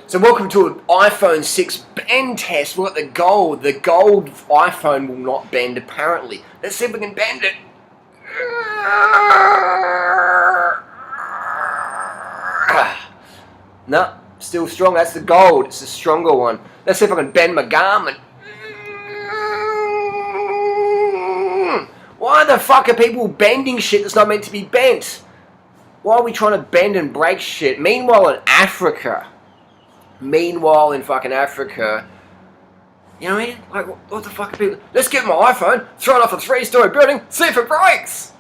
So welcome to an iPhone 6 bend test. We've got the gold. The gold iPhone will not bend apparently. Let's see if we can bend it. No, still strong. That's the gold. It's the stronger one. Let's see if I can bend my Garmin. Why the fuck are people bending shit that's not meant to be bent? Why are we trying to bend and break shit? Meanwhile in Africa, you know what I mean? Like, what the fuck are people... Let's get my iPhone, throw it off a 3-story building, see if it breaks!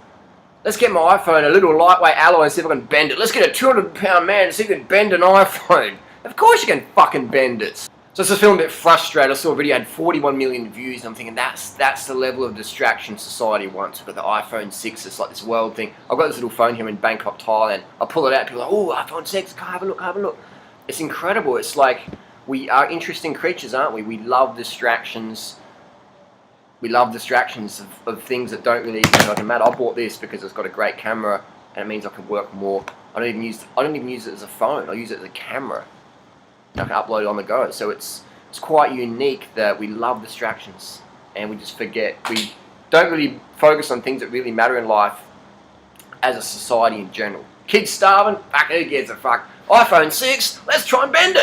Let's get my iPhone a little lightweight alloy and see if I can bend it. Let's get a 200-pound man and see if he can bend an iPhone. Of course you can fucking bend it. So I was just feeling a bit frustrated. I saw a video had 41 million views, and I'm thinking that's the level of distraction society wants. We've got the iPhone 6, it's like this world thing. I've got this little phone here in Bangkok, Thailand. I pull it out, people are like, oh, iPhone 6, come have a look, have a look. It's incredible. It's like, we are interesting creatures, aren't we? We love distractions. We love distractions of things that don't really even matter. I bought this because it's got a great camera, and it means I can work more. I don't even use it as a phone. I use it as a camera. And I can upload it on the go. So it's quite unique that we love distractions, and we just forget. We don't really focus on things that really matter in life as a society in general. Kids starving? Fuck, who gives a fuck? iPhone 6, let's try and bend it.